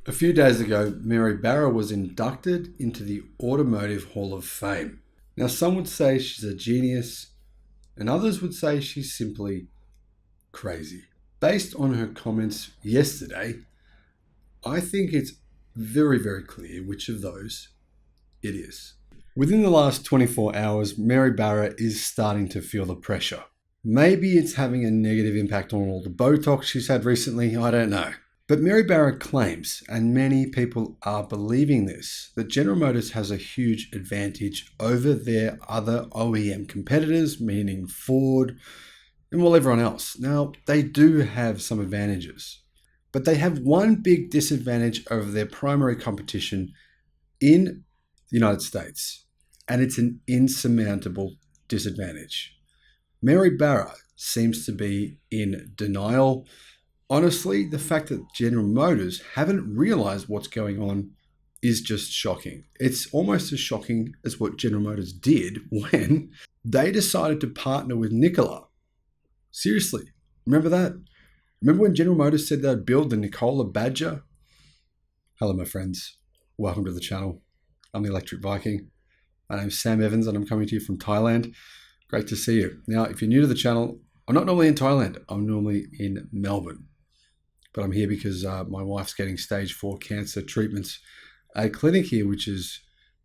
A few days ago, Mary Barra was inducted into the Automotive Hall of Fame. Now, some would say she's a genius, and others would say she's simply crazy. Based on her comments yesterday, I think it's very, very clear which of those it is. Within the last 24 hours, Mary Barra is starting to feel the pressure. Maybe it's having a negative impact on all the Botox she's had recently, I don't know. But Mary Barra claims, and many people are believing this, that General Motors has a huge advantage over their other OEM competitors, meaning Ford and everyone else. Now, they do have some advantages, but they have one big disadvantage over their primary competition in the United States, and it's an insurmountable disadvantage. Mary Barra seems to be in denial. Honestly, the fact that General Motors haven't realized what's going on is just shocking. It's almost as shocking as what General Motors did when they decided to partner with Nikola. Seriously, remember that? Remember when General Motors said they'd build the Nikola Badger? Hello, my friends. Welcome to the channel. I'm the Electric Viking. My name's Sam Evans and I'm coming to you from Thailand. Great to see you. Now, if you're new to the channel, I'm not normally in Thailand. I'm normally in Melbourne. But I'm here because my wife's getting stage 4 cancer treatments at a clinic here, which is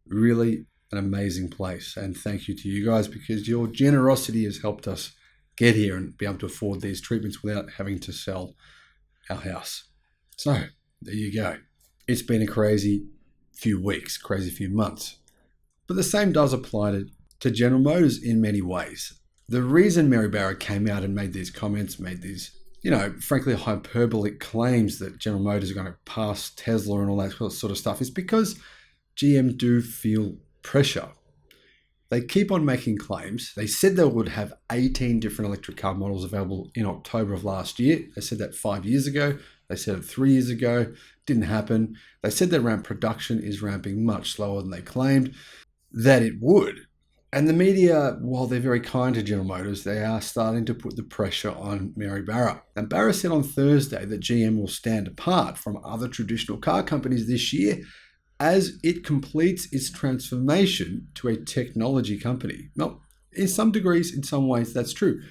really an amazing place. And thank you to you guys because your generosity has helped us get here and be able to afford these treatments without having to sell our house. So there you go. It's been a crazy few weeks, crazy few months. But the same does apply to General Motors in many ways. The reason Mary Barra came out and made these comments, made these frankly, hyperbolic claims that General Motors are going to pass Tesla and all that sort of stuff is because GM do feel pressure. They keep on making claims. They said they would have 18 different electric car models available in October of last year. They said that 5 years ago. They said it 3 years ago. Didn't happen. They said their production is ramping much slower than they claimed that it would. And the media, while they're very kind to General Motors, they are starting to put the pressure on Mary Barra. And Barra said on Thursday that GM will stand apart from other traditional car companies this year as it completes its transformation to a technology company. Well, in some degrees, in some ways, that's true.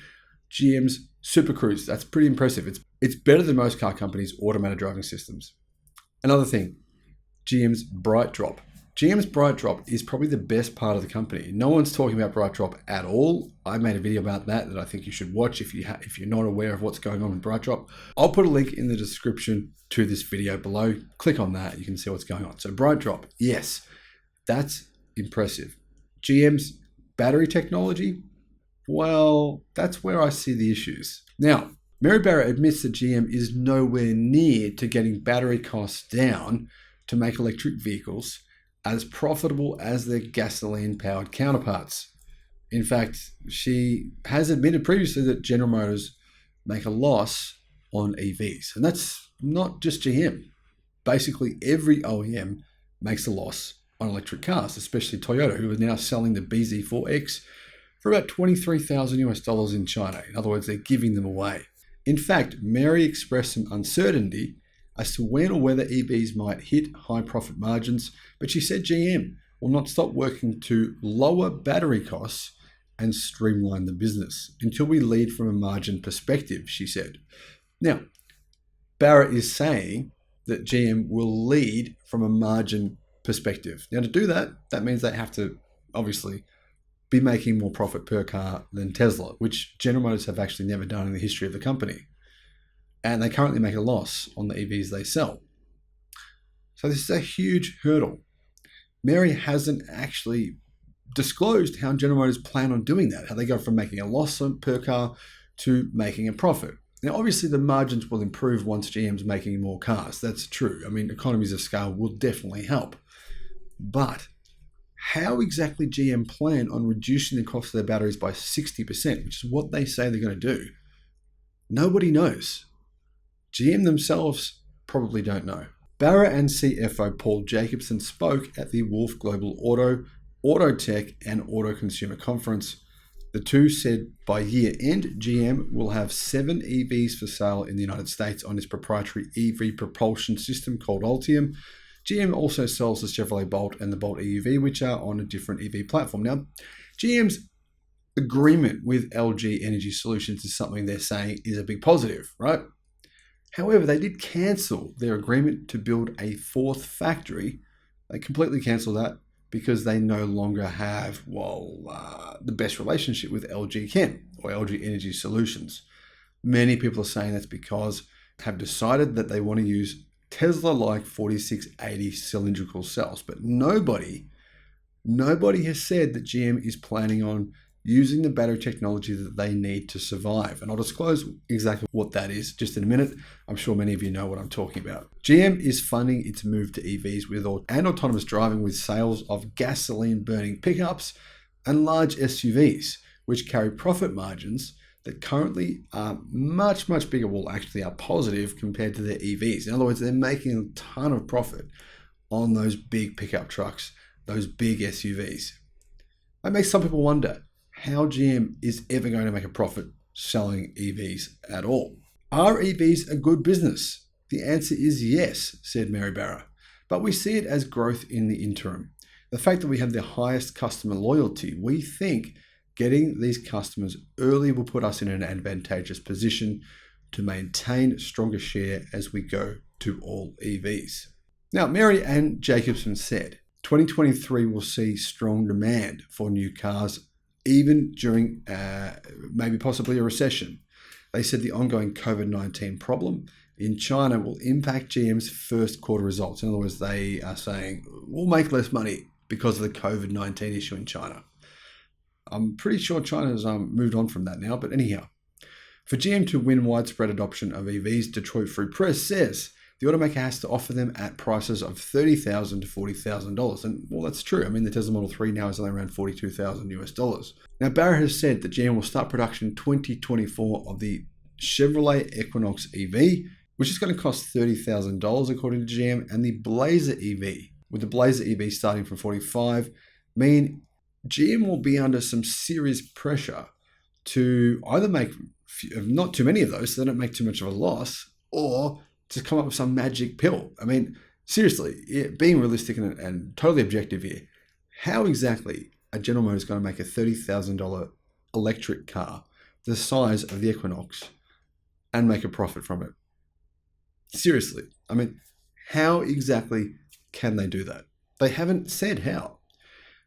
GM's Super Cruise, that's pretty impressive. It's better than most car companies' automated driving systems. Another thing, GM's Bright Drop. GM's Bright Drop is probably the best part of the company. No one's talking about Bright Drop at all. I made a video about that I think you should watch if you're not aware of what's going on with Bright Drop. I'll put a link in the description to this video below. Click on that, you can see what's going on. So Bright Drop, yes, that's impressive. GM's battery technology, well, that's where I see the issues. Now, Mary Barra admits that GM is nowhere near to getting battery costs down to make electric vehicles as profitable as their gasoline-powered counterparts. In fact, she has admitted previously that General Motors make a loss on EVs. And that's not just GM. Basically, every OEM makes a loss on electric cars, especially Toyota, who are now selling the BZ4X for about $23,000 in China. In other words, they're giving them away. In fact, Mary expressed some uncertainty as to when or whether EVs might hit high profit margins, but she said GM will not stop working to lower battery costs and streamline the business until we lead from a margin perspective, she said. Now, Barra is saying that GM will lead from a margin perspective. Now, to do that, that means they have to obviously be making more profit per car than Tesla, which General Motors have actually never done in the history of the company. And they currently make a loss on the EVs they sell. So this is a huge hurdle. Mary hasn't actually disclosed how General Motors plan on doing that, how they go from making a loss per car to making a profit. Now, obviously, the margins will improve once GM's making more cars. That's true. I mean, economies of scale will definitely help. But how exactly GM plan on reducing the cost of their batteries by 60%, which is what they say they're going to do, nobody knows. GM themselves probably don't know. Barra and CFO Paul Jacobson spoke at the Wolf Global Auto Tech and Auto Consumer Conference The two said by year end, GM will have 7 EVs for sale in the United States on its proprietary EV propulsion system called Ultium. GM also sells the Chevrolet Bolt and the Bolt EV, which are on a different EV platform. Now, GM's agreement with LG Energy Solutions is something they're saying is a big positive, right? However, they did cancel their agreement to build a 4th factory. They completely cancelled that because they no longer have, the best relationship with LG Chem or LG Energy Solutions. Many people are saying that's because they have decided that they want to use Tesla-like 4680 cylindrical cells, but nobody has said that GM is planning on using the battery technology that they need to survive. And I'll disclose exactly what that is just in a minute. I'm sure many of you know what I'm talking about. GM is funding its move to EVs and autonomous driving with sales of gasoline-burning pickups and large SUVs, which carry profit margins that currently are much, much bigger, actually are positive compared to their EVs. In other words, they're making a ton of profit on those big pickup trucks, those big SUVs. That makes some people wonder how GM is ever going to make a profit selling EVs at all. Are EVs a good business? The answer is yes, said Mary Barra, but we see it as growth in the interim. The fact that we have the highest customer loyalty, we think getting these customers early will put us in an advantageous position to maintain stronger share as we go to all EVs. Now, Mary Ann Jacobson said, 2023 will see strong demand for new cars even during maybe possibly a recession. They said the ongoing COVID-19 problem in China will impact GM's first quarter results. In other words, they are saying we'll make less money because of the COVID-19 issue in China. I'm pretty sure China's moved on from that now, but anyhow. For GM to win widespread adoption of EVs, Detroit Free Press says the automaker has to offer them at prices of $30,000 to $40,000. And that's true. The Tesla Model 3 now is only around $42,000 US. Now, Barra has said that GM will start production in 2024 of the Chevrolet Equinox EV, which is going to cost $30,000 according to GM, and the Blazer EV, with the Blazer EV starting from $45,000, mean GM will be under some serious pressure to either make not too many of those so they don't make too much of a loss, or to come up with some magic pill. Seriously, being realistic and totally objective here, how exactly are General Motors going to make a $30,000 electric car the size of the Equinox and make a profit from it? Seriously, how exactly can they do that? They haven't said how.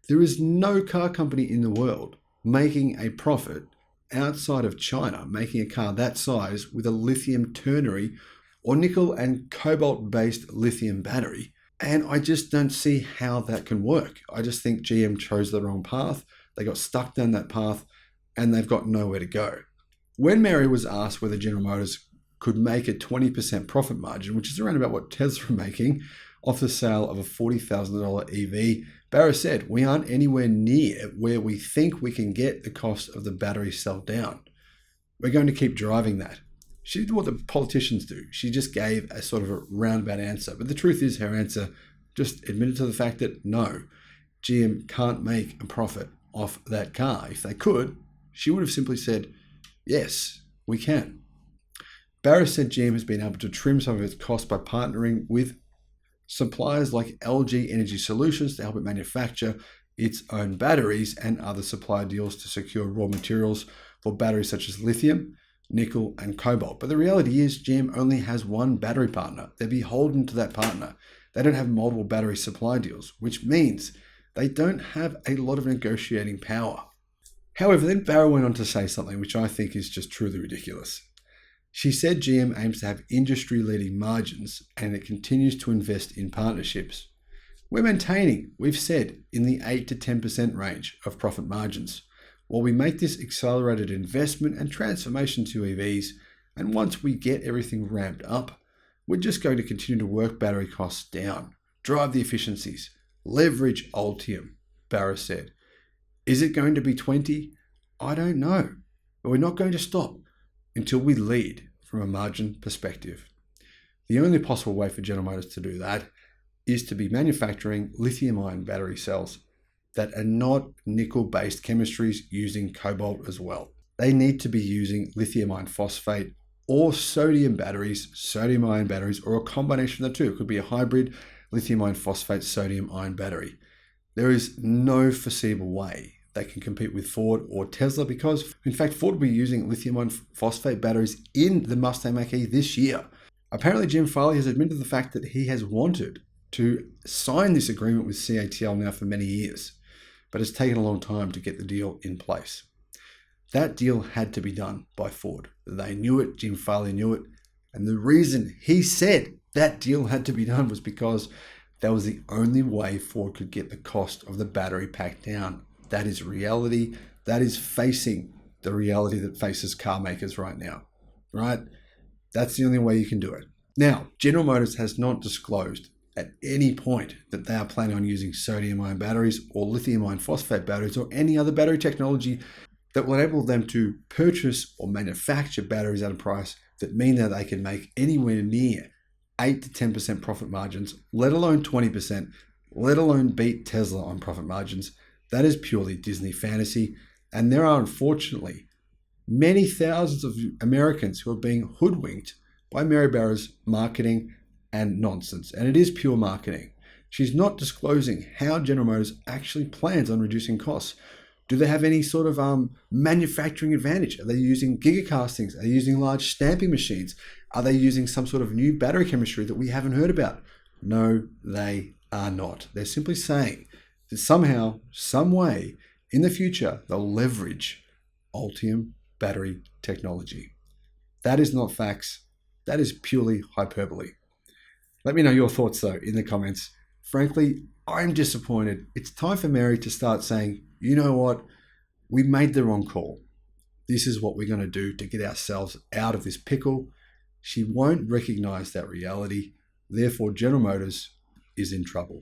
There is no car company in the world making a profit outside of China, making a car that size with a lithium ternary or nickel and cobalt-based lithium battery. And I just don't see how that can work. I just think GM chose the wrong path. They got stuck down that path and they've got nowhere to go. When Mary was asked whether General Motors could make a 20% profit margin, which is around about what Tesla are making, off the sale of a $40,000 EV, Barra said, we aren't anywhere near where we think we can get the cost of the battery cell down. We're going to keep driving that. She did what the politicians do. She just gave a sort of a roundabout answer. But the truth is her answer just admitted to the fact that no, GM can't make a profit off that car. If they could, she would have simply said, yes, we can. Barra said GM has been able to trim some of its costs by partnering with suppliers like LG Energy Solutions to help it manufacture its own batteries and other supply deals to secure raw materials for batteries such as lithium, nickel, and cobalt. But the reality is GM only has one battery partner. They're beholden to that partner. They don't have multiple battery supply deals, which means they don't have a lot of negotiating power. However, then Barra went on to say something which I think is just truly ridiculous. She said GM aims to have industry-leading margins and it continues to invest in partnerships. We're maintaining, we've said, in the 8 to 10% range of profit margins, while we make this accelerated investment and transformation to EVs, and once we get everything ramped up, we're just going to continue to work battery costs down, drive the efficiencies, leverage Ultium, Barra said. Is it going to be 20? I don't know, but we're not going to stop until we lead from a margin perspective. The only possible way for General Motors to do that is to be manufacturing lithium-ion battery cells that are not nickel-based chemistries using cobalt as well. They need to be using lithium iron phosphate or sodium batteries, sodium ion batteries, or a combination of the two. It could be a hybrid lithium iron phosphate sodium ion battery. There is no foreseeable way they can compete with Ford or Tesla because, in fact, Ford will be using lithium ion phosphate batteries in the Mustang Mach-E this year. Apparently, Jim Farley has admitted the fact that he has wanted to sign this agreement with CATL now for many years, but it's taken a long time to get the deal in place. That deal had to be done by Ford. They knew it, Jim Farley knew it, and the reason he said that deal had to be done was because that was the only way Ford could get the cost of the battery pack down. That is reality. That is facing the reality that faces car makers right now, right? That's the only way you can do it. Now, General Motors has not disclosed at any point that they are planning on using sodium ion batteries or lithium ion phosphate batteries or any other battery technology that will enable them to purchase or manufacture batteries at a price that mean that they can make anywhere near 8 to 10% profit margins, let alone 20%, let alone beat Tesla on profit margins. That is purely Disney fantasy. And there are, unfortunately, many thousands of Americans who are being hoodwinked by Mary Barra's marketing and nonsense. And it is pure marketing. She's not disclosing how General Motors actually plans on reducing costs. Do they have any sort of manufacturing advantage? Are they using gigacastings? Are they using large stamping machines? Are they using some sort of new battery chemistry that we haven't heard about? No, they are not. They're simply saying that somehow, some way, in the future, they'll leverage Ultium battery technology. That is not facts. That is purely hyperbole. Let me know your thoughts, though, in the comments. Frankly, I'm disappointed. It's time for Mary to start saying, you know what? We made the wrong call. This is what we're going to do to get ourselves out of this pickle. She won't recognize that reality. Therefore, General Motors is in trouble.